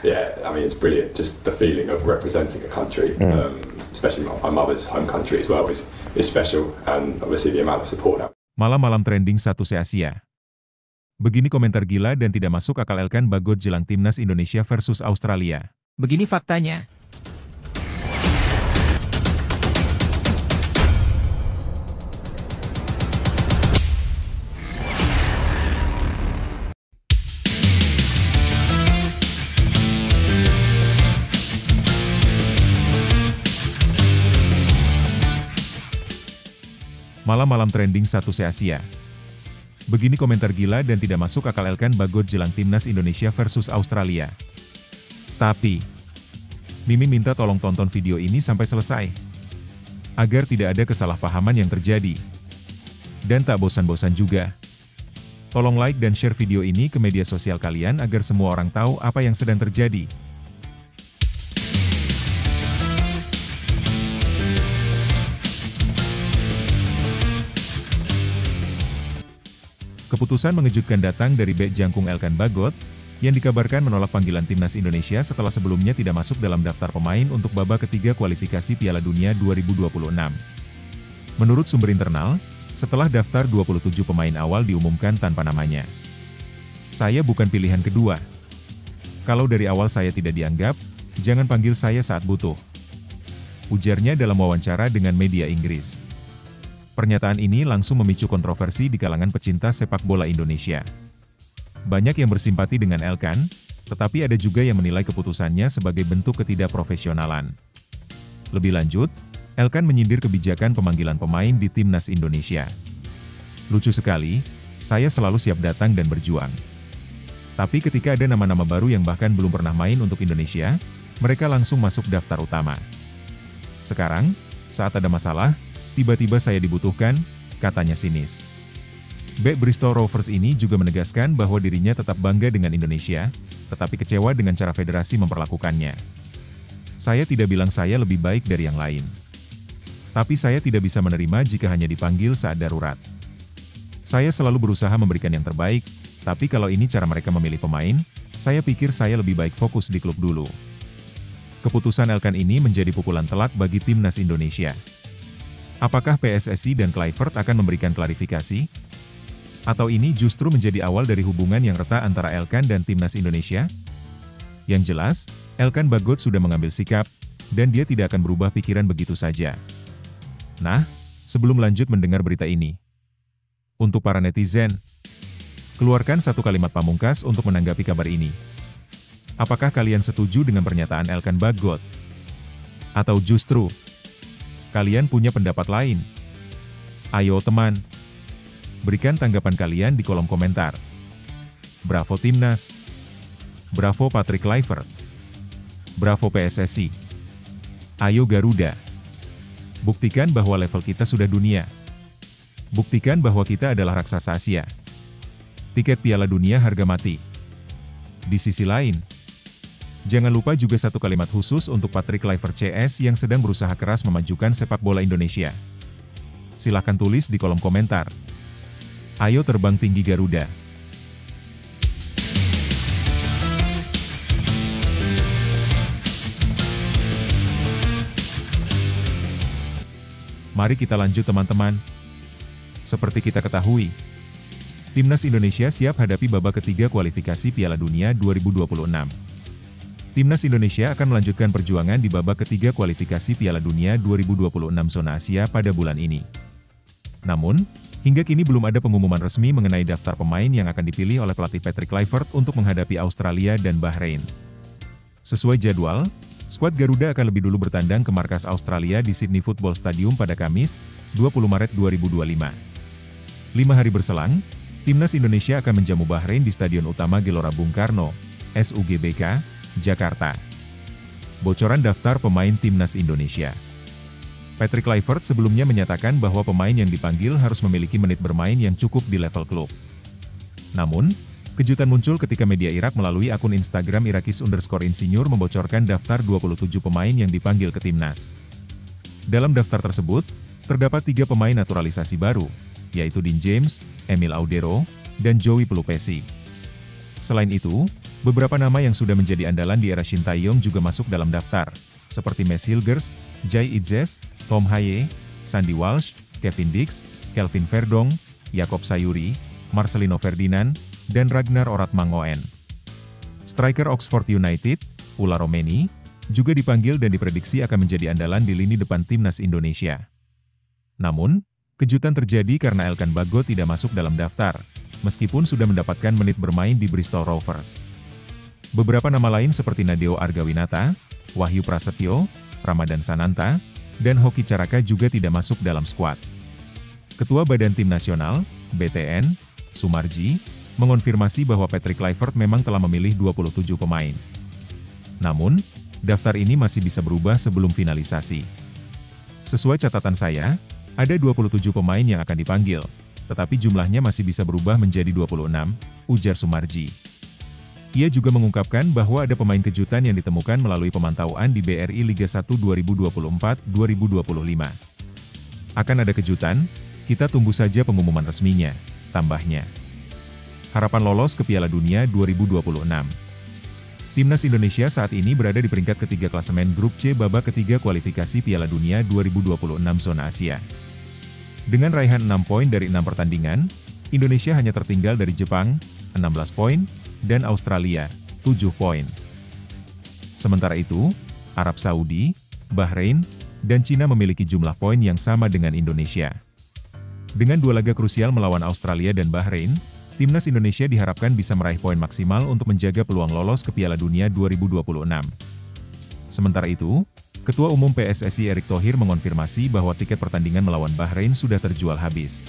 Yeah, I mean, it's brilliant. Just the feeling of representing a country, especially my mother's home country as well, is special. And obviously the amount of support now. Malam-malam trending 1 se-Asia. Begini komentar gila dan tidak masuk akal Elkan Bagot jelang Timnas Indonesia versus Australia. Begini faktanya. Malam-malam trending 1 se-Asia. Begini komentar gila dan tidak masuk akal Elkan Bagot jelang Timnas Indonesia versus Australia. Tapi, Mimin minta tolong tonton video ini sampai selesai, agar tidak ada kesalahpahaman yang terjadi. Dan tak bosan-bosan juga, tolong like dan share video ini ke media sosial kalian agar semua orang tahu apa yang sedang terjadi. Keputusan mengejutkan datang dari bek jangkung Elkan Bagot, yang dikabarkan menolak panggilan Timnas Indonesia setelah sebelumnya tidak masuk dalam daftar pemain untuk babak ketiga kualifikasi Piala Dunia 2026. Menurut sumber internal, setelah daftar 27 pemain awal diumumkan tanpa namanya. Saya bukan pilihan kedua. Kalau dari awal saya tidak dianggap, jangan panggil saya saat butuh. Ujarnya dalam wawancara dengan media Inggris. Pernyataan ini langsung memicu kontroversi di kalangan pecinta sepak bola Indonesia. Banyak yang bersimpati dengan Elkan, tetapi ada juga yang menilai keputusannya sebagai bentuk ketidakprofesionalan. Lebih lanjut, Elkan menyindir kebijakan pemanggilan pemain di Timnas Indonesia. Lucu sekali, saya selalu siap datang dan berjuang. Tapi ketika ada nama-nama baru yang bahkan belum pernah main untuk Indonesia, mereka langsung masuk daftar utama. Sekarang, saat ada masalah, tiba-tiba saya dibutuhkan, katanya sinis. Bek Bristol Rovers ini juga menegaskan bahwa dirinya tetap bangga dengan Indonesia, tetapi kecewa dengan cara federasi memperlakukannya. Saya tidak bilang saya lebih baik dari yang lain. Tapi saya tidak bisa menerima jika hanya dipanggil saat darurat. Saya selalu berusaha memberikan yang terbaik, tapi kalau ini cara mereka memilih pemain, saya pikir saya lebih baik fokus di klub dulu. Keputusan Elkan ini menjadi pukulan telak bagi Timnas Indonesia. Apakah PSSI dan Kluivert akan memberikan klarifikasi? Atau ini justru menjadi awal dari hubungan yang retak antara Elkan dan Timnas Indonesia? Yang jelas, Elkan Bagot sudah mengambil sikap, dan dia tidak akan berubah pikiran begitu saja. Nah, sebelum lanjut mendengar berita ini, untuk para netizen, keluarkan satu kalimat pamungkas untuk menanggapi kabar ini. Apakah kalian setuju dengan pernyataan Elkan Bagot? Atau justru kalian punya pendapat lain? Ayo teman, berikan tanggapan kalian di kolom komentar. Bravo Timnas. Bravo Patrick Kluivert. Bravo PSSI. Ayo Garuda. Buktikan bahwa level kita sudah dunia. Buktikan bahwa kita adalah raksasa Asia. Tiket Piala Dunia harga mati. Di sisi lain, jangan lupa juga satu kalimat khusus untuk Patrick Kluivert CS yang sedang berusaha keras memajukan sepak bola Indonesia. Silahkan tulis di kolom komentar. Ayo terbang tinggi Garuda. Mari kita lanjut teman-teman. Seperti kita ketahui, Timnas Indonesia siap hadapi babak ketiga kualifikasi Piala Dunia 2026. Timnas Indonesia akan melanjutkan perjuangan di babak ketiga kualifikasi Piala Dunia 2026 zona Asia pada bulan ini. Namun, hingga kini belum ada pengumuman resmi mengenai daftar pemain yang akan dipilih oleh pelatih Patrick Kluivert untuk menghadapi Australia dan Bahrain. Sesuai jadwal, skuad Garuda akan lebih dulu bertandang ke markas Australia di Sydney Football Stadium pada Kamis, 20 Maret 2025. 5 hari berselang, Timnas Indonesia akan menjamu Bahrain di Stadion Utama Gelora Bung Karno, SUGBK, Jakarta. Bocoran daftar pemain Timnas Indonesia. Patrick Kluivert sebelumnya menyatakan bahwa pemain yang dipanggil harus memiliki menit bermain yang cukup di level klub. Namun, kejutan muncul ketika media Irak melalui akun Instagram Irakis_Insinyur membocorkan daftar 27 pemain yang dipanggil ke Timnas. Dalam daftar tersebut, terdapat 3 pemain naturalisasi baru, yaitu Dean James, Emil Audero, dan Joey Pelupesi. Selain itu, Beberapa nama yang sudah menjadi andalan di era Shin Tae-yong juga masuk dalam daftar, seperti Mads Hilgers, Jai Itzes, Tom Haye, Sandy Walsh, Kevin Dix, Kelvin Verdong, Jakob Sayuri, Marcelino Ferdinand, dan Ragnar Oratmangoen. Striker Oxford United, Ula Romeni, juga dipanggil dan diprediksi akan menjadi andalan di lini depan timnas Indonesia. Namun, kejutan terjadi karena Elkan Bagot tidak masuk dalam daftar, meskipun sudah mendapatkan menit bermain di Bristol Rovers. Beberapa nama lain seperti Nadeo Argawinata, Wahyu Prasetyo, Ramadan Sananta, dan Hoki Caraka juga tidak masuk dalam skuad. Ketua Badan Tim Nasional, BTN, Sumarji, mengonfirmasi bahwa Patrick Kluivert memang telah memilih 27 pemain. Namun, daftar ini masih bisa berubah sebelum finalisasi. Sesuai catatan saya, ada 27 pemain yang akan dipanggil, tetapi jumlahnya masih bisa berubah menjadi 26, ujar Sumarji. Ia juga mengungkapkan bahwa ada pemain kejutan yang ditemukan melalui pemantauan di BRI Liga 1 2024-2025. Akan ada kejutan, kita tunggu saja pengumuman resminya, tambahnya. Harapan lolos ke Piala Dunia 2026. Timnas Indonesia saat ini berada di peringkat ketiga klasemen Grup C babak ketiga kualifikasi Piala Dunia 2026 zona Asia. Dengan raihan 6 poin dari 6 pertandingan, Indonesia hanya tertinggal dari Jepang, 16 poin, dan Australia, 7 poin. Sementara itu, Arab Saudi, Bahrain, dan Cina memiliki jumlah poin yang sama dengan Indonesia. Dengan 2 laga krusial melawan Australia dan Bahrain, timnas Indonesia diharapkan bisa meraih poin maksimal untuk menjaga peluang lolos ke Piala Dunia 2026. Sementara itu, Ketua Umum PSSI Erick Thohir mengonfirmasi bahwa tiket pertandingan melawan Bahrain sudah terjual habis.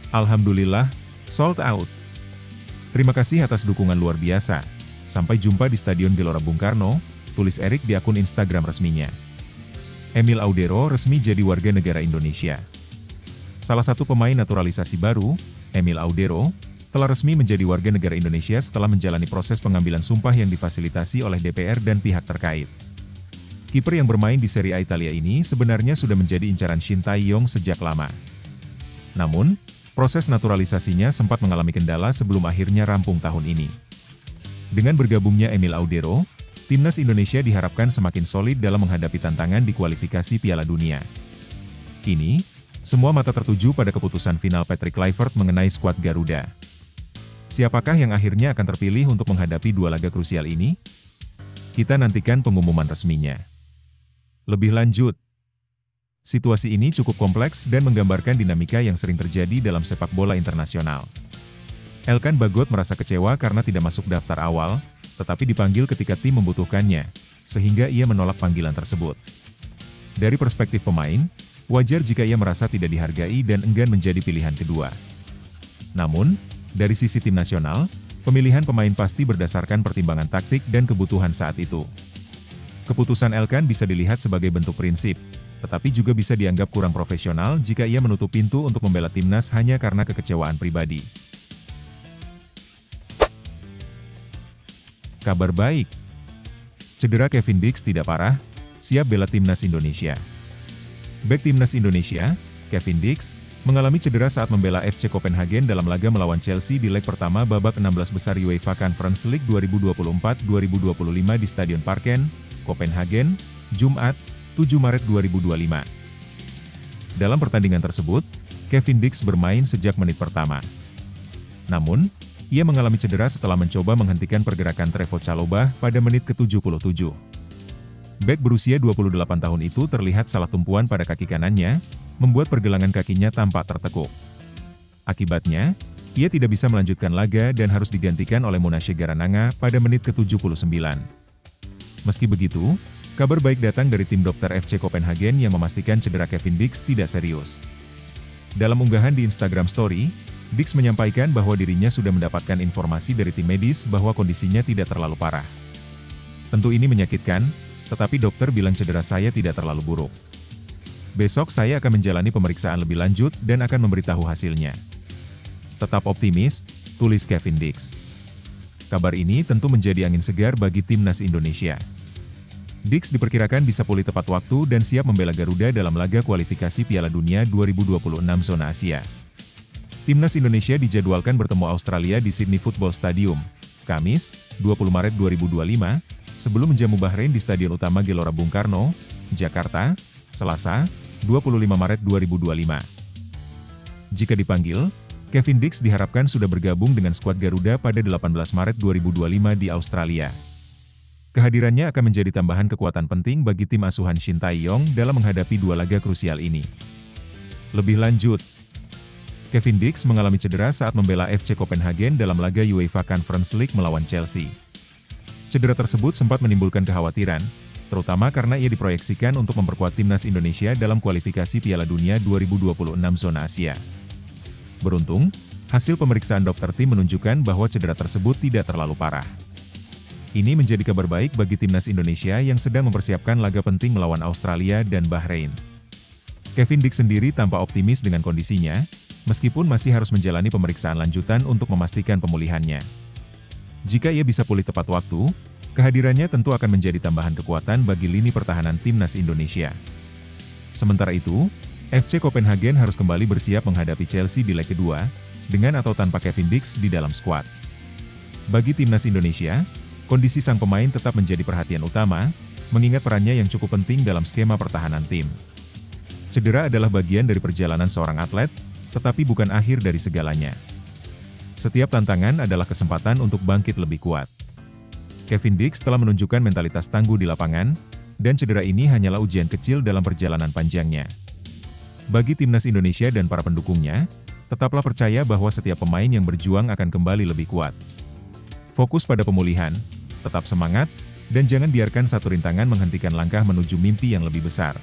Alhamdulillah, sold out. Terima kasih atas dukungan luar biasa. Sampai jumpa di Stadion Gelora Bung Karno, tulis Erick di akun Instagram resminya. Emil Audero resmi jadi warga negara Indonesia. Salah satu pemain naturalisasi baru, Emil Audero, telah resmi menjadi warga negara Indonesia setelah menjalani proses pengambilan sumpah yang difasilitasi oleh DPR dan pihak terkait. Kiper yang bermain di Serie A Italia ini sebenarnya sudah menjadi incaran Shin Tae-yong sejak lama. Namun, proses naturalisasinya sempat mengalami kendala sebelum akhirnya rampung tahun ini. Dengan bergabungnya Emil Audero, timnas Indonesia diharapkan semakin solid dalam menghadapi tantangan di kualifikasi Piala Dunia. Kini, semua mata tertuju pada keputusan final Patrick Kluivert mengenai skuad Garuda. Siapakah yang akhirnya akan terpilih untuk menghadapi 2 laga krusial ini? Kita nantikan pengumuman resminya. Lebih lanjut, situasi ini cukup kompleks dan menggambarkan dinamika yang sering terjadi dalam sepak bola internasional. Elkan Bagot merasa kecewa karena tidak masuk daftar awal, tetapi dipanggil ketika tim membutuhkannya, sehingga ia menolak panggilan tersebut. Dari perspektif pemain, wajar jika ia merasa tidak dihargai dan enggan menjadi pilihan kedua. Namun, dari sisi tim nasional, pemilihan pemain pasti berdasarkan pertimbangan taktik dan kebutuhan saat itu. Keputusan Elkan bisa dilihat sebagai bentuk prinsip, tetapi juga bisa dianggap kurang profesional jika ia menutup pintu untuk membela timnas hanya karena kekecewaan pribadi. Kabar baik, cedera Kevin Dix tidak parah, siap bela timnas Indonesia. Bek timnas Indonesia, Kevin Dix, mengalami cedera saat membela FC Copenhagen dalam laga melawan Chelsea di leg pertama babak 16 besar UEFA Conference League 2024-2025 di Stadion Parken, Copenhagen, Jumat, 7 Maret 2025. Dalam pertandingan tersebut, Kevin Dix bermain sejak menit pertama. Namun, ia mengalami cedera setelah mencoba menghentikan pergerakan Trevoh Chalobah pada menit ke-77. Bek berusia 28 tahun itu terlihat salah tumpuan pada kaki kanannya, membuat pergelangan kakinya tampak tertekuk. Akibatnya, ia tidak bisa melanjutkan laga dan harus digantikan oleh Monashe Garananga pada menit ke-79. Meski begitu, kabar baik datang dari tim dokter FC Copenhagen yang memastikan cedera Kevin Dix tidak serius. Dalam unggahan di Instagram Story, Dix menyampaikan bahwa dirinya sudah mendapatkan informasi dari tim medis bahwa kondisinya tidak terlalu parah. Tentu ini menyakitkan, tetapi dokter bilang cedera saya tidak terlalu buruk. Besok saya akan menjalani pemeriksaan lebih lanjut dan akan memberitahu hasilnya. Tetap optimis, tulis Kevin Dix. Kabar ini tentu menjadi angin segar bagi timnas Indonesia. Dix diperkirakan bisa pulih tepat waktu dan siap membela Garuda dalam laga kualifikasi Piala Dunia 2026 zona Asia. Timnas Indonesia dijadwalkan bertemu Australia di Sydney Football Stadium, Kamis, 20 Maret 2025, sebelum menjamu Bahrain di Stadion Utama Gelora Bung Karno, Jakarta, Selasa, 25 Maret 2025. Jika dipanggil, Kevin Dix diharapkan sudah bergabung dengan skuad Garuda pada 18 Maret 2025 di Australia. Kehadirannya akan menjadi tambahan kekuatan penting bagi tim asuhan Shin Tae-yong dalam menghadapi dua laga krusial ini. Lebih lanjut, Kevin Dix mengalami cedera saat membela FC Copenhagen dalam laga UEFA Conference League melawan Chelsea. Cedera tersebut sempat menimbulkan kekhawatiran, terutama karena ia diproyeksikan untuk memperkuat timnas Indonesia dalam kualifikasi Piala Dunia 2026 zona Asia. Beruntung, hasil pemeriksaan dokter tim menunjukkan bahwa cedera tersebut tidak terlalu parah. Ini menjadi kabar baik bagi timnas Indonesia yang sedang mempersiapkan laga penting melawan Australia dan Bahrain. Kevin Dix sendiri tampak optimis dengan kondisinya, meskipun masih harus menjalani pemeriksaan lanjutan untuk memastikan pemulihannya. Jika ia bisa pulih tepat waktu, kehadirannya tentu akan menjadi tambahan kekuatan bagi lini pertahanan timnas Indonesia. Sementara itu, FC Copenhagen harus kembali bersiap menghadapi Chelsea di leg kedua, dengan atau tanpa Kevin Dix di dalam skuad. Bagi timnas Indonesia, kondisi sang pemain tetap menjadi perhatian utama, mengingat perannya yang cukup penting dalam skema pertahanan tim. Cedera adalah bagian dari perjalanan seorang atlet, tetapi bukan akhir dari segalanya. Setiap tantangan adalah kesempatan untuk bangkit lebih kuat. Kevin Dix telah menunjukkan mentalitas tangguh di lapangan, dan cedera ini hanyalah ujian kecil dalam perjalanan panjangnya. Bagi timnas Indonesia dan para pendukungnya, tetaplah percaya bahwa setiap pemain yang berjuang akan kembali lebih kuat. Fokus pada pemulihan, tetap semangat, dan jangan biarkan satu rintangan menghentikan langkah menuju mimpi yang lebih besar.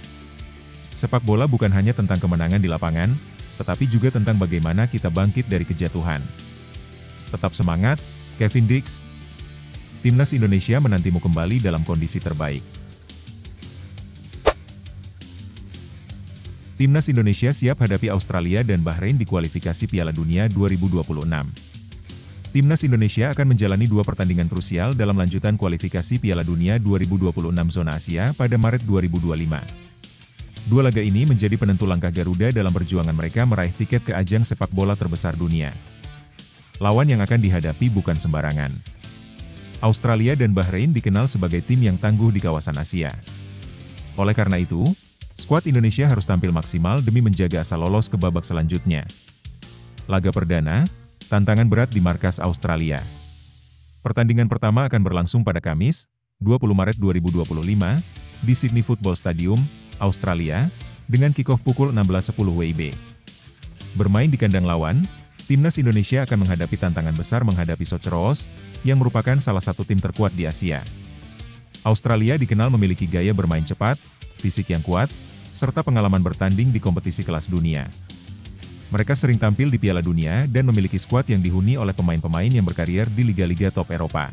Sepak bola bukan hanya tentang kemenangan di lapangan, tetapi juga tentang bagaimana kita bangkit dari kejatuhan. Tetap semangat, Kevin Dix. Timnas Indonesia menantimu kembali dalam kondisi terbaik. Timnas Indonesia siap hadapi Australia dan Bahrain di kualifikasi Piala Dunia 2026. Timnas Indonesia akan menjalani dua pertandingan krusial dalam lanjutan kualifikasi Piala Dunia 2026 zona Asia pada Maret 2025. Dua laga ini menjadi penentu langkah Garuda dalam perjuangan mereka meraih tiket ke ajang sepak bola terbesar dunia. Lawan yang akan dihadapi bukan sembarangan. Australia dan Bahrain dikenal sebagai tim yang tangguh di kawasan Asia. Oleh karena itu, skuad Indonesia harus tampil maksimal demi menjaga asa lolos ke babak selanjutnya. Laga perdana, tantangan berat di markas Australia. Pertandingan pertama akan berlangsung pada Kamis, 20 Maret 2025, di Sydney Football Stadium, Australia, dengan kick-off pukul 16.10 WIB. Bermain di kandang lawan, timnas Indonesia akan menghadapi tantangan besar menghadapi Soceros, yang merupakan salah satu tim terkuat di Asia. Australia dikenal memiliki gaya bermain cepat, fisik yang kuat, serta pengalaman bertanding di kompetisi kelas dunia. Mereka sering tampil di Piala Dunia dan memiliki skuad yang dihuni oleh pemain-pemain yang berkarier di liga-liga top Eropa.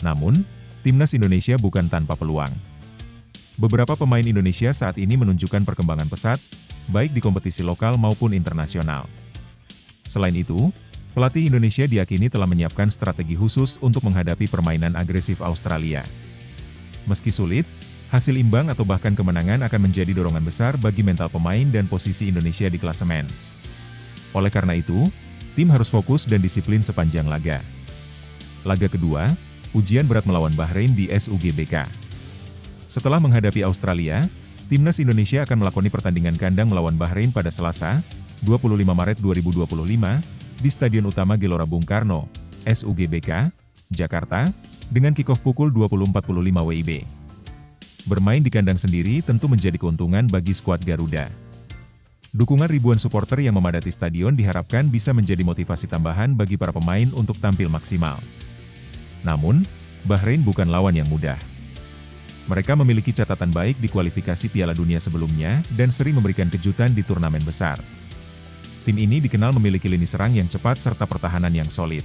Namun, timnas Indonesia bukan tanpa peluang. Beberapa pemain Indonesia saat ini menunjukkan perkembangan pesat, baik di kompetisi lokal maupun internasional. Selain itu, pelatih Indonesia diyakini telah menyiapkan strategi khusus untuk menghadapi permainan agresif Australia. Meski sulit, hasil imbang atau bahkan kemenangan akan menjadi dorongan besar bagi mental pemain dan posisi Indonesia di klasemen. Oleh karena itu, tim harus fokus dan disiplin sepanjang laga. Laga kedua, ujian berat melawan Bahrain di SUGBK. Setelah menghadapi Australia, timnas Indonesia akan melakoni pertandingan kandang melawan Bahrain pada Selasa, 25 Maret 2025, di Stadion Utama Gelora Bung Karno, SUGBK, Jakarta, dengan kick-off pukul 20.45 WIB. Bermain di kandang sendiri tentu menjadi keuntungan bagi skuad Garuda. Dukungan ribuan supporter yang memadati stadion diharapkan bisa menjadi motivasi tambahan bagi para pemain untuk tampil maksimal. Namun, Bahrain bukan lawan yang mudah. Mereka memiliki catatan baik di kualifikasi Piala Dunia sebelumnya dan sering memberikan kejutan di turnamen besar. Tim ini dikenal memiliki lini serang yang cepat serta pertahanan yang solid.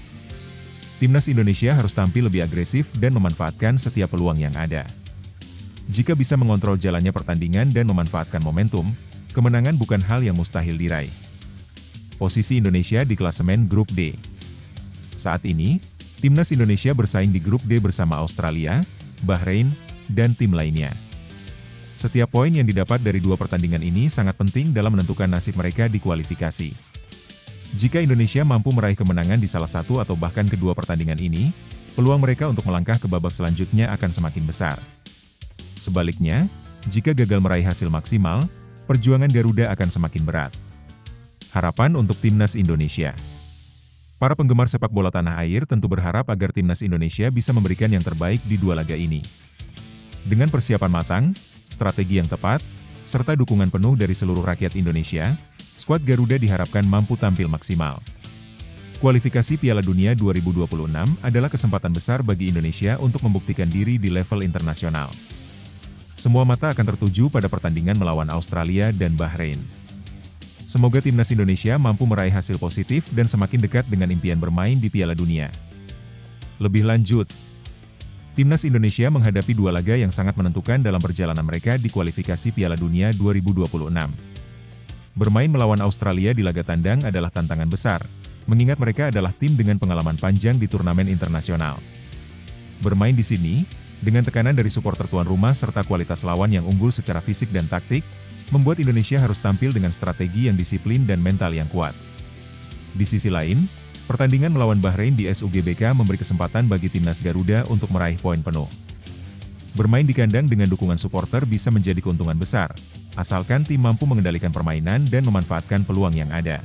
Timnas Indonesia harus tampil lebih agresif dan memanfaatkan setiap peluang yang ada. Jika bisa mengontrol jalannya pertandingan dan memanfaatkan momentum, kemenangan bukan hal yang mustahil diraih. Posisi Indonesia di klasemen Grup D. Saat ini, timnas Indonesia bersaing di Grup D bersama Australia, Bahrain, dan tim lainnya. Setiap poin yang didapat dari dua pertandingan ini sangat penting dalam menentukan nasib mereka di kualifikasi. Jika Indonesia mampu meraih kemenangan di salah satu atau bahkan kedua pertandingan ini, peluang mereka untuk melangkah ke babak selanjutnya akan semakin besar. Sebaliknya, jika gagal meraih hasil maksimal, perjuangan Garuda akan semakin berat. Harapan untuk Timnas Indonesia. Para penggemar sepak bola tanah air tentu berharap agar Timnas Indonesia bisa memberikan yang terbaik di dua laga ini. Dengan persiapan matang, strategi yang tepat, serta dukungan penuh dari seluruh rakyat Indonesia, skuad Garuda diharapkan mampu tampil maksimal. Kualifikasi Piala Dunia 2026 adalah kesempatan besar bagi Indonesia untuk membuktikan diri di level internasional. Semua mata akan tertuju pada pertandingan melawan Australia dan Bahrain. Semoga Timnas Indonesia mampu meraih hasil positif dan semakin dekat dengan impian bermain di Piala Dunia. Lebih lanjut, Timnas Indonesia menghadapi dua laga yang sangat menentukan dalam perjalanan mereka di kualifikasi Piala Dunia 2026. Bermain melawan Australia di laga tandang adalah tantangan besar, mengingat mereka adalah tim dengan pengalaman panjang di turnamen internasional. Bermain di sini, dengan tekanan dari supporter tuan rumah serta kualitas lawan yang unggul secara fisik dan taktik, membuat Indonesia harus tampil dengan strategi yang disiplin dan mental yang kuat. Di sisi lain, pertandingan melawan Bahrain di SUGBK memberi kesempatan bagi Timnas Garuda untuk meraih poin penuh. Bermain di kandang dengan dukungan supporter bisa menjadi keuntungan besar, asalkan tim mampu mengendalikan permainan dan memanfaatkan peluang yang ada.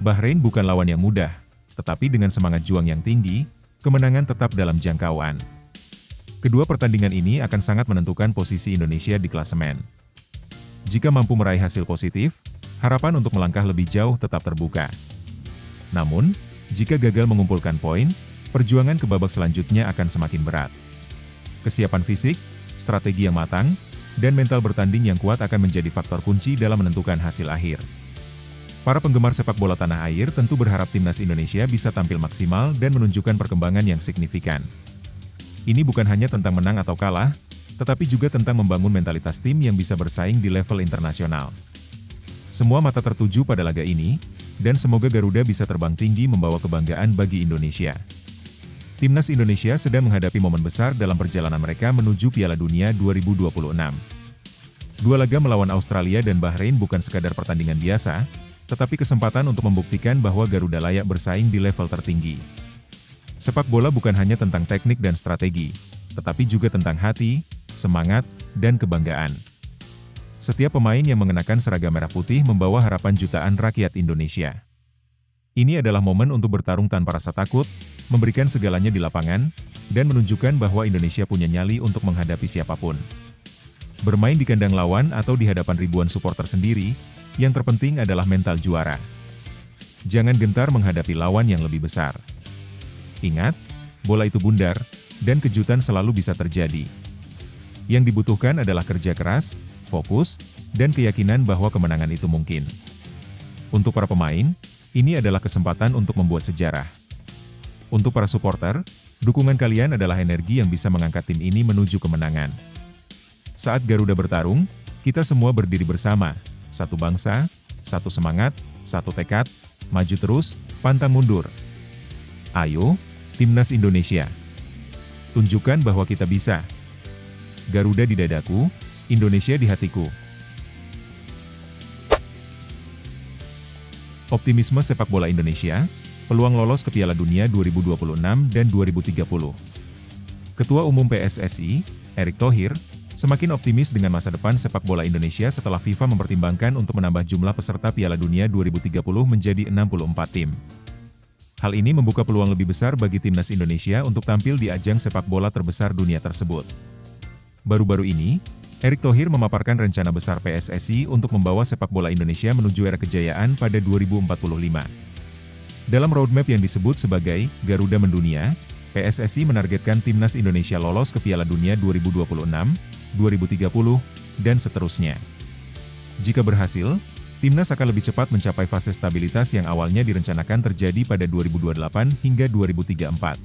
Bahrain bukan lawan yang mudah, tetapi dengan semangat juang yang tinggi, kemenangan tetap dalam jangkauan. Kedua pertandingan ini akan sangat menentukan posisi Indonesia di klasemen. Jika mampu meraih hasil positif, harapan untuk melangkah lebih jauh tetap terbuka. Namun, jika gagal mengumpulkan poin, perjuangan ke babak selanjutnya akan semakin berat. Kesiapan fisik, strategi yang matang, dan mental bertanding yang kuat akan menjadi faktor kunci dalam menentukan hasil akhir. Para penggemar sepak bola tanah air tentu berharap Timnas Indonesia bisa tampil maksimal dan menunjukkan perkembangan yang signifikan. Ini bukan hanya tentang menang atau kalah, tetapi juga tentang membangun mentalitas tim yang bisa bersaing di level internasional. Semua mata tertuju pada laga ini, dan semoga Garuda bisa terbang tinggi membawa kebanggaan bagi Indonesia. Timnas Indonesia sedang menghadapi momen besar dalam perjalanan mereka menuju Piala Dunia 2026. Dua laga melawan Australia dan Bahrain bukan sekadar pertandingan biasa, tetapi kesempatan untuk membuktikan bahwa Garuda layak bersaing di level tertinggi. Sepak bola bukan hanya tentang teknik dan strategi, tetapi juga tentang hati, semangat, dan kebanggaan. Setiap pemain yang mengenakan seragam merah putih membawa harapan jutaan rakyat Indonesia. Ini adalah momen untuk bertarung tanpa rasa takut, memberikan segalanya di lapangan, dan menunjukkan bahwa Indonesia punya nyali untuk menghadapi siapapun. Bermain di kandang lawan atau di hadapan ribuan supporter sendiri, yang terpenting adalah mental juara. Jangan gentar menghadapi lawan yang lebih besar. Ingat, bola itu bundar, dan kejutan selalu bisa terjadi. Yang dibutuhkan adalah kerja keras, fokus, dan keyakinan bahwa kemenangan itu mungkin. Untuk para pemain, ini adalah kesempatan untuk membuat sejarah. Untuk para supporter, dukungan kalian adalah energi yang bisa mengangkat tim ini menuju kemenangan. Saat Garuda bertarung, kita semua berdiri bersama, satu bangsa, satu semangat, satu tekad, maju terus, pantang mundur. Ayo, Timnas Indonesia. Tunjukkan bahwa kita bisa. Garuda di dadaku, Indonesia di hatiku. Optimisme sepak bola Indonesia, peluang lolos ke Piala Dunia 2026 dan 2030. Ketua Umum PSSI, Erick Thohir, semakin optimis dengan masa depan sepak bola Indonesia setelah FIFA mempertimbangkan untuk menambah jumlah peserta Piala Dunia 2030 menjadi 64 tim. Hal ini membuka peluang lebih besar bagi Timnas Indonesia untuk tampil di ajang sepak bola terbesar dunia tersebut. Baru-baru ini, Erick Thohir memaparkan rencana besar PSSI untuk membawa sepak bola Indonesia menuju era kejayaan pada 2045. Dalam roadmap yang disebut sebagai Garuda Mendunia, PSSI menargetkan Timnas Indonesia lolos ke Piala Dunia 2026, 2030, dan seterusnya. Jika berhasil, Timnas akan lebih cepat mencapai fase stabilitas yang awalnya direncanakan terjadi pada 2028 hingga 2034.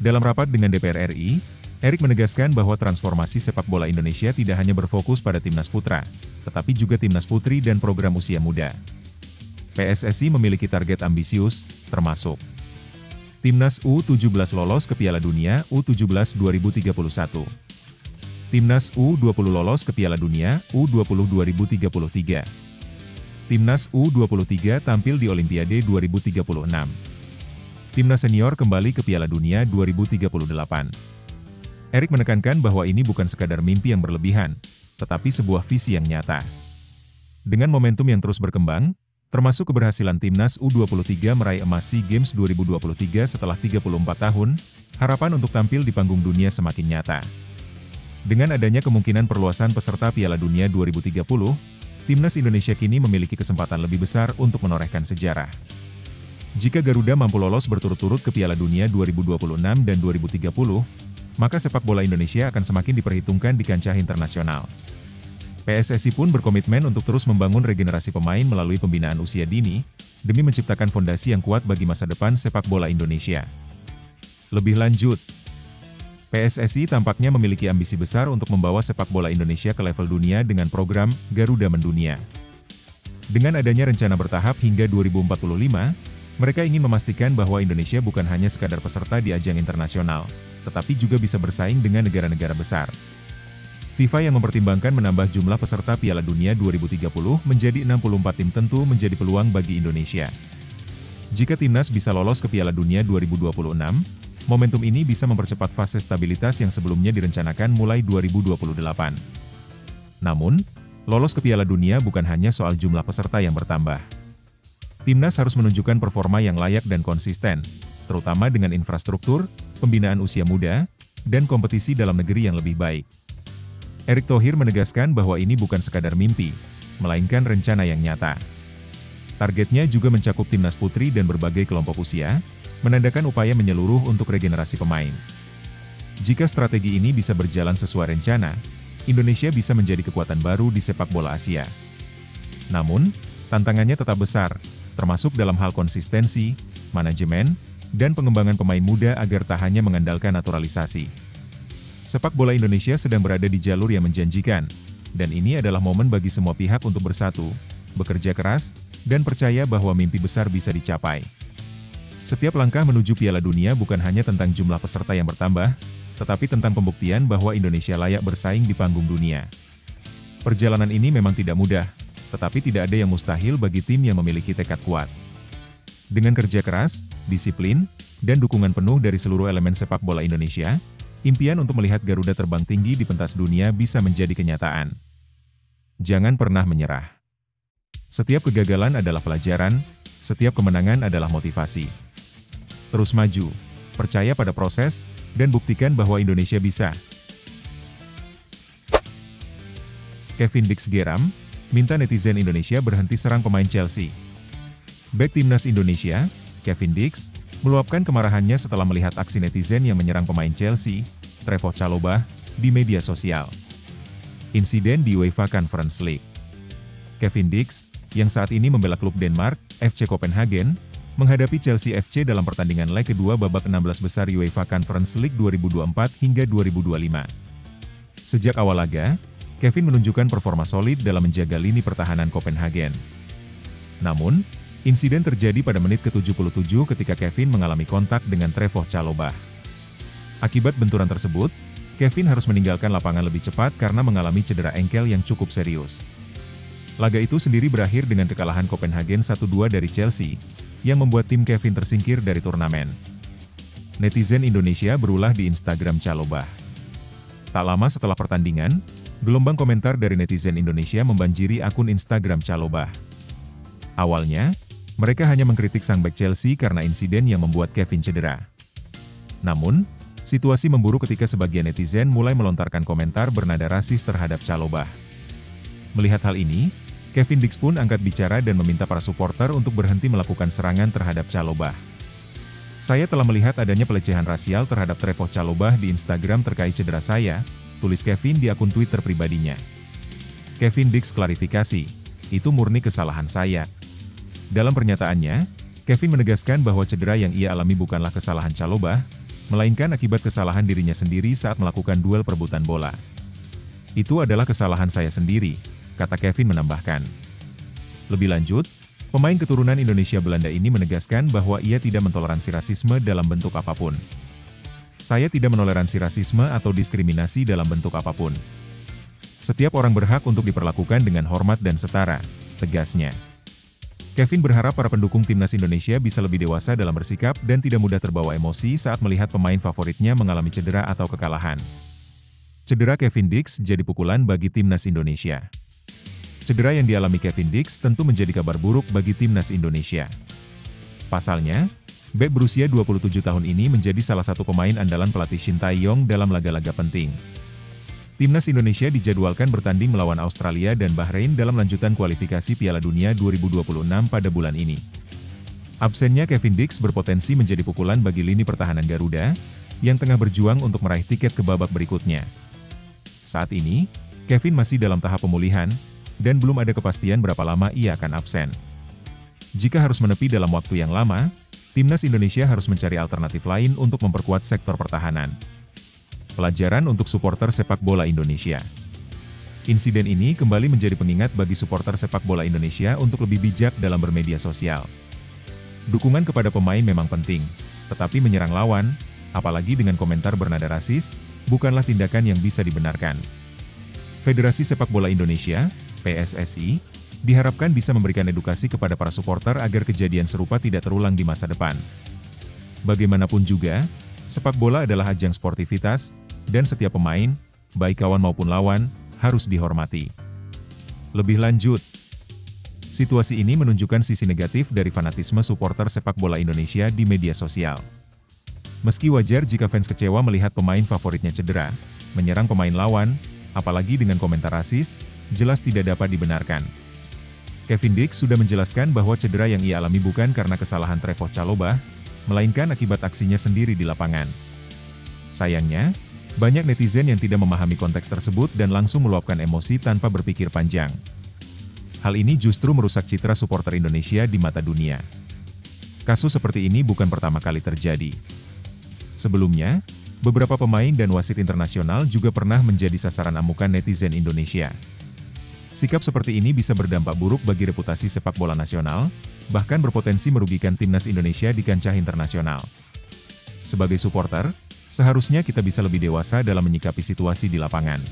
Dalam rapat dengan DPR RI, Erick menegaskan bahwa transformasi sepak bola Indonesia tidak hanya berfokus pada Timnas Putra, tetapi juga Timnas Putri dan program usia muda. PSSI memiliki target ambisius, termasuk Timnas U17 lolos ke Piala Dunia U17 2031. Timnas U20 lolos ke Piala Dunia U20 2033. Timnas U23 tampil di Olimpiade 2036. Timnas senior kembali ke Piala Dunia 2038. Erik menekankan bahwa ini bukan sekadar mimpi yang berlebihan, tetapi sebuah visi yang nyata. Dengan momentum yang terus berkembang, termasuk keberhasilan Timnas U23 meraih emas SEA Games 2023 setelah 34 tahun, harapan untuk tampil di panggung dunia semakin nyata. Dengan adanya kemungkinan perluasan peserta Piala Dunia 2030, Timnas Indonesia kini memiliki kesempatan lebih besar untuk menorehkan sejarah. Jika Garuda mampu lolos berturut-turut ke Piala Dunia 2026 dan 2030, maka sepak bola Indonesia akan semakin diperhitungkan di kancah internasional. PSSI pun berkomitmen untuk terus membangun regenerasi pemain melalui pembinaan usia dini, demi menciptakan fondasi yang kuat bagi masa depan sepak bola Indonesia. Lebih lanjut, PSSI tampaknya memiliki ambisi besar untuk membawa sepak bola Indonesia ke level dunia dengan program Garuda Mendunia. Dengan adanya rencana bertahap hingga 2045, mereka ingin memastikan bahwa Indonesia bukan hanya sekadar peserta di ajang internasional, tetapi juga bisa bersaing dengan negara-negara besar. FIFA yang mempertimbangkan menambah jumlah peserta Piala Dunia 2030 menjadi 64 tim tentu menjadi peluang bagi Indonesia. Jika Timnas bisa lolos ke Piala Dunia 2026, momentum ini bisa mempercepat fase stabilitas yang sebelumnya direncanakan mulai 2028. Namun, lolos ke Piala Dunia bukan hanya soal jumlah peserta yang bertambah. Timnas harus menunjukkan performa yang layak dan konsisten, terutama dengan infrastruktur, pembinaan usia muda, dan kompetisi dalam negeri yang lebih baik. Erick Thohir menegaskan bahwa ini bukan sekadar mimpi, melainkan rencana yang nyata. Targetnya juga mencakup timnas putri dan berbagai kelompok usia, menandakan upaya menyeluruh untuk regenerasi pemain. Jika strategi ini bisa berjalan sesuai rencana, Indonesia bisa menjadi kekuatan baru di sepak bola Asia. Namun, tantangannya tetap besar, termasuk dalam hal konsistensi, manajemen, dan pengembangan pemain muda agar tak hanya mengandalkan naturalisasi. Sepak bola Indonesia sedang berada di jalur yang menjanjikan, dan ini adalah momen bagi semua pihak untuk bersatu, bekerja keras, dan percaya bahwa mimpi besar bisa dicapai. Setiap langkah menuju Piala Dunia bukan hanya tentang jumlah peserta yang bertambah, tetapi tentang pembuktian bahwa Indonesia layak bersaing di panggung dunia. Perjalanan ini memang tidak mudah, tetapi tidak ada yang mustahil bagi tim yang memiliki tekad kuat. Dengan kerja keras, disiplin, dan dukungan penuh dari seluruh elemen sepak bola Indonesia, impian untuk melihat Garuda terbang tinggi di pentas dunia bisa menjadi kenyataan. Jangan pernah menyerah. Setiap kegagalan adalah pelajaran, setiap kemenangan adalah motivasi. Terus maju, percaya pada proses, dan buktikan bahwa Indonesia bisa. Kevin Dix geram, minta netizen Indonesia berhenti serang pemain Chelsea. Bek Timnas Indonesia, Kevin Dix, meluapkan kemarahannya setelah melihat aksi netizen yang menyerang pemain Chelsea, Trevoh Chalobah, di media sosial. Insiden di UEFA Conference League. Kevin Dix, yang saat ini membela klub Denmark, FC Copenhagen, menghadapi Chelsea FC dalam pertandingan leg kedua babak 16 besar UEFA Conference League 2024 hingga 2025. Sejak awal laga, Kevin menunjukkan performa solid dalam menjaga lini pertahanan Copenhagen. Namun, insiden terjadi pada menit ke-77 ketika Kevin mengalami kontak dengan Trevoh Chalobah. Akibat benturan tersebut, Kevin harus meninggalkan lapangan lebih cepat karena mengalami cedera engkel yang cukup serius. Laga itu sendiri berakhir dengan kekalahan Copenhagen 1-2 dari Chelsea, yang membuat tim Kevin tersingkir dari turnamen. Netizen Indonesia berulah di Instagram Chalobah. Tak lama setelah pertandingan, gelombang komentar dari netizen Indonesia membanjiri akun Instagram Chalobah. Awalnya, mereka hanya mengkritik sang bek Chelsea karena insiden yang membuat Kevin cedera. Namun, situasi memburuk ketika sebagian netizen mulai melontarkan komentar bernada rasis terhadap Chalobah. Melihat hal ini, Kevin Dix pun angkat bicara dan meminta para supporter untuk berhenti melakukan serangan terhadap Chalobah. Saya telah melihat adanya pelecehan rasial terhadap Trevoh Chalobah di Instagram terkait cedera saya, tulis Kevin di akun Twitter pribadinya. Kevin Dix klarifikasi, itu murni kesalahan saya. Dalam pernyataannya, Kevin menegaskan bahwa cedera yang ia alami bukanlah kesalahan Chalobah, melainkan akibat kesalahan dirinya sendiri saat melakukan duel perebutan bola. Itu adalah kesalahan saya sendiri, kata Kevin menambahkan. Lebih lanjut, pemain keturunan Indonesia Belanda ini menegaskan bahwa ia tidak mentoleransi rasisme dalam bentuk apapun. Saya tidak menoleransi rasisme atau diskriminasi dalam bentuk apapun. Setiap orang berhak untuk diperlakukan dengan hormat dan setara, tegasnya. Kevin berharap para pendukung timnas Indonesia bisa lebih dewasa dalam bersikap dan tidak mudah terbawa emosi saat melihat pemain favoritnya mengalami cedera atau kekalahan. Cedera Kevin Dix jadi pukulan bagi timnas Indonesia. Cedera yang dialami Kevin Dix tentu menjadi kabar buruk bagi timnas Indonesia. Pasalnya, bek berusia 27 tahun ini menjadi salah satu pemain andalan pelatih Shin Tae-yong dalam laga-laga penting. Timnas Indonesia dijadwalkan bertanding melawan Australia dan Bahrain dalam lanjutan kualifikasi Piala Dunia 2026 pada bulan ini. Absennya Kevin Dix berpotensi menjadi pukulan bagi lini pertahanan Garuda, yang tengah berjuang untuk meraih tiket ke babak berikutnya. Saat ini, Kevin masih dalam tahap pemulihan, dan belum ada kepastian berapa lama ia akan absen. Jika harus menepi dalam waktu yang lama, timnas Indonesia harus mencari alternatif lain untuk memperkuat sektor pertahanan. Pelajaran untuk supporter sepak bola Indonesia. Insiden ini kembali menjadi pengingat bagi supporter sepak bola Indonesia untuk lebih bijak dalam bermedia sosial. Dukungan kepada pemain memang penting, tetapi menyerang lawan, apalagi dengan komentar bernada rasis, bukanlah tindakan yang bisa dibenarkan. Federasi Sepak Bola Indonesia, PSSI, diharapkan bisa memberikan edukasi kepada para supporter agar kejadian serupa tidak terulang di masa depan. Bagaimanapun juga, sepak bola adalah ajang sportivitas, dan setiap pemain, baik kawan maupun lawan, harus dihormati. Lebih lanjut, situasi ini menunjukkan sisi negatif dari fanatisme supporter sepak bola Indonesia di media sosial. Meski wajar jika fans kecewa melihat pemain favoritnya cedera, menyerang pemain lawan, apalagi dengan komentar rasis, jelas tidak dapat dibenarkan. Kevin Dix sudah menjelaskan bahwa cedera yang ia alami bukan karena kesalahan Trevoh Chalobah, melainkan akibat aksinya sendiri di lapangan. Sayangnya, banyak netizen yang tidak memahami konteks tersebut dan langsung meluapkan emosi tanpa berpikir panjang. Hal ini justru merusak citra supporter Indonesia di mata dunia. Kasus seperti ini bukan pertama kali terjadi. Sebelumnya, beberapa pemain dan wasit internasional juga pernah menjadi sasaran amukan netizen Indonesia. Sikap seperti ini bisa berdampak buruk bagi reputasi sepak bola nasional, bahkan berpotensi merugikan timnas Indonesia di kancah internasional. Sebagai supporter, seharusnya kita bisa lebih dewasa dalam menyikapi situasi di lapangan.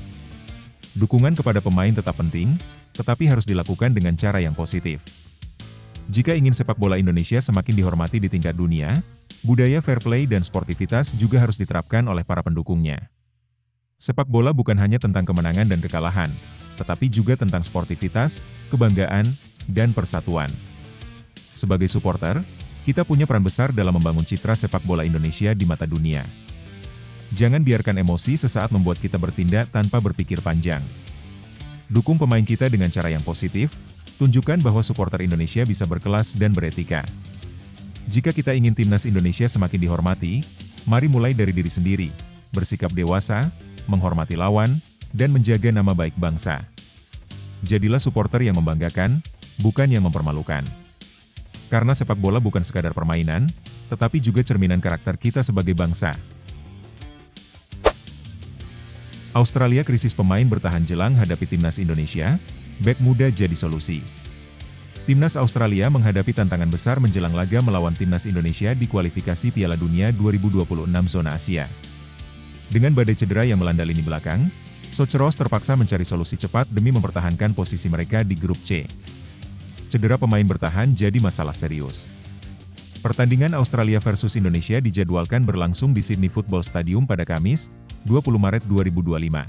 Dukungan kepada pemain tetap penting, tetapi harus dilakukan dengan cara yang positif. Jika ingin sepak bola Indonesia semakin dihormati di tingkat dunia, budaya fair play dan sportivitas juga harus diterapkan oleh para pendukungnya. Sepak bola bukan hanya tentang kemenangan dan kekalahan, tetapi juga tentang sportivitas, kebanggaan, dan persatuan. Sebagai supporter, kita punya peran besar dalam membangun citra sepak bola Indonesia di mata dunia. Jangan biarkan emosi sesaat membuat kita bertindak tanpa berpikir panjang. Dukung pemain kita dengan cara yang positif, tunjukkan bahwa supporter Indonesia bisa berkelas dan beretika. Jika kita ingin timnas Indonesia semakin dihormati, mari mulai dari diri sendiri, bersikap dewasa, menghormati lawan, dan menjaga nama baik bangsa. Jadilah supporter yang membanggakan, bukan yang mempermalukan. Karena sepak bola bukan sekadar permainan, tetapi juga cerminan karakter kita sebagai bangsa. Australia krisis pemain bertahan jelang hadapi timnas Indonesia, bek muda jadi solusi. Timnas Australia menghadapi tantangan besar menjelang laga melawan timnas Indonesia di kualifikasi Piala Dunia 2026 zona Asia. Dengan badai cedera yang melanda lini belakang, Soceros terpaksa mencari solusi cepat demi mempertahankan posisi mereka di grup C. Cedera pemain bertahan jadi masalah serius. Pertandingan Australia versus Indonesia dijadwalkan berlangsung di Sydney Football Stadium pada Kamis, 20 Maret 2025.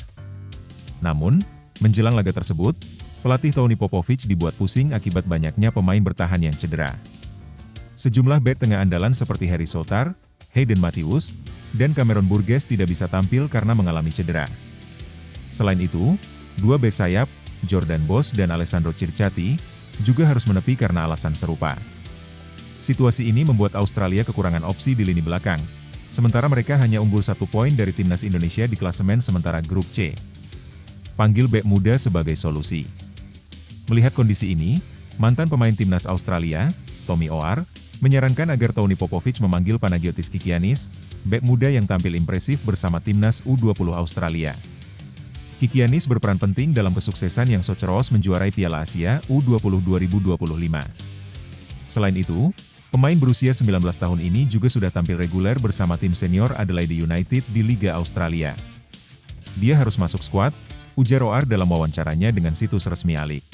Namun, menjelang laga tersebut, pelatih Tony Popovic dibuat pusing akibat banyaknya pemain bertahan yang cedera. Sejumlah bek tengah andalan seperti Harry Souttar, Hayden Matthews, dan Cameron Burgess tidak bisa tampil karena mengalami cedera. Selain itu, dua bek sayap, Jordan Bosz dan Alessandro Circati, juga harus menepi karena alasan serupa. Situasi ini membuat Australia kekurangan opsi di lini belakang, sementara mereka hanya unggul 1 poin dari timnas Indonesia di klasemen sementara grup C. Panggil bek muda sebagai solusi. Melihat kondisi ini, mantan pemain timnas Australia, Tommy Oar, menyarankan agar Tony Popovic memanggil Panagiotis Kikianis, bek muda yang tampil impresif bersama timnas U20 Australia. Kikianis berperan penting dalam kesuksesan yang Soceros menjuarai Piala Asia U20 2025. Selain itu, pemain berusia 19 tahun ini juga sudah tampil reguler bersama tim senior Adelaide United di Liga Australia. Dia harus masuk skuad, ujar Oar dalam wawancaranya dengan situs resmi ALIK.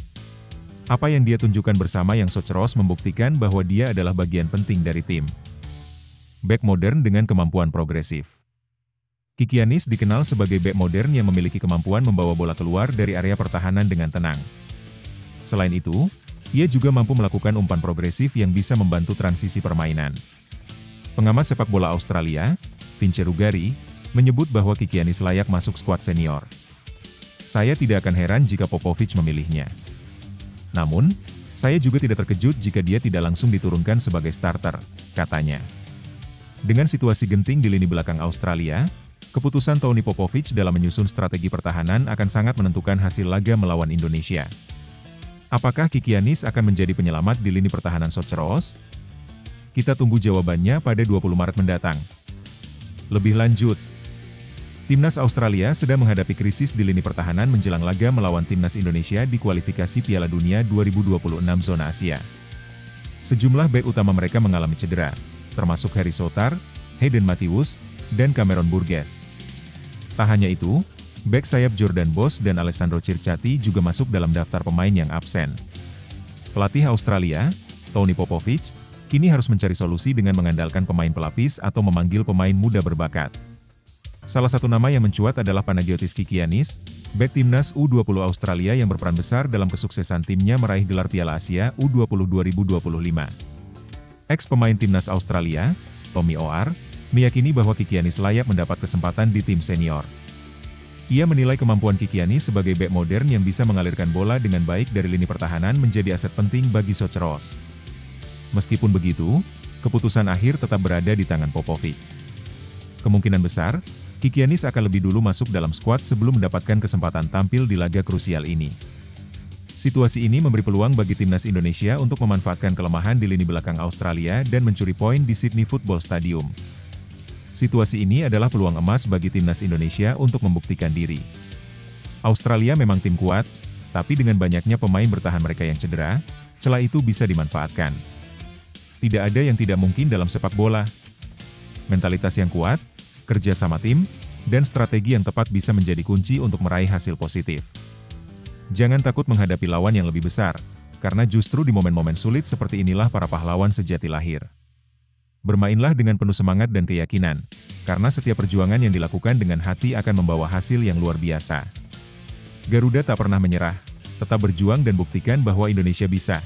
Apa yang dia tunjukkan bersama Yang Socheros membuktikan bahwa dia adalah bagian penting dari tim. Bek modern dengan kemampuan progresif. Kikianis dikenal sebagai bek modern yang memiliki kemampuan membawa bola keluar dari area pertahanan dengan tenang. Selain itu, ia juga mampu melakukan umpan progresif yang bisa membantu transisi permainan. Pengamat sepak bola Australia, Vince Rugari, menyebut bahwa Kikianis layak masuk skuad senior. Saya tidak akan heran jika Popovic memilihnya. Namun, saya juga tidak terkejut jika dia tidak langsung diturunkan sebagai starter, katanya. Dengan situasi genting di lini belakang Australia, keputusan Tony Popovic dalam menyusun strategi pertahanan akan sangat menentukan hasil laga melawan Indonesia. Apakah Kikianis akan menjadi penyelamat di lini pertahanan Socheros? Kita tunggu jawabannya pada 20 Maret mendatang. Lebih lanjut, Timnas Australia sedang menghadapi krisis di lini pertahanan menjelang laga melawan Timnas Indonesia di kualifikasi Piala Dunia 2026 zona Asia. Sejumlah bek utama mereka mengalami cedera, termasuk Harry Souttar, Hayden Matthews, dan Cameron Burgess. Tak hanya itu, bek sayap Jordan Boss dan Alessandro Circati juga masuk dalam daftar pemain yang absen. Pelatih Australia, Tony Popovic, kini harus mencari solusi dengan mengandalkan pemain pelapis atau memanggil pemain muda berbakat. Salah satu nama yang mencuat adalah Panagiotis Kikianis, bek timnas U20 Australia yang berperan besar dalam kesuksesan timnya meraih gelar Piala Asia U20 2025. Ex-pemain timnas Australia, Tommy O'Ar, meyakini bahwa Kikianis layak mendapat kesempatan di tim senior. Ia menilai kemampuan Kikianis sebagai bek modern yang bisa mengalirkan bola dengan baik dari lini pertahanan menjadi aset penting bagi Socheros. Meskipun begitu, keputusan akhir tetap berada di tangan Popovic. Kemungkinan besar, Kikianis akan lebih dulu masuk dalam skuad sebelum mendapatkan kesempatan tampil di laga krusial ini. Situasi ini memberi peluang bagi timnas Indonesia untuk memanfaatkan kelemahan di lini belakang Australia dan mencuri poin di Sydney Football Stadium. Situasi ini adalah peluang emas bagi timnas Indonesia untuk membuktikan diri. Australia memang tim kuat, tapi dengan banyaknya pemain bertahan mereka yang cedera, celah itu bisa dimanfaatkan. Tidak ada yang tidak mungkin dalam sepak bola. Mentalitas yang kuat, kerja sama tim, dan strategi yang tepat bisa menjadi kunci untuk meraih hasil positif. Jangan takut menghadapi lawan yang lebih besar, karena justru di momen-momen sulit seperti inilah para pahlawan sejati lahir. Bermainlah dengan penuh semangat dan keyakinan, karena setiap perjuangan yang dilakukan dengan hati akan membawa hasil yang luar biasa. Garuda tak pernah menyerah, tetap berjuang dan buktikan bahwa Indonesia bisa.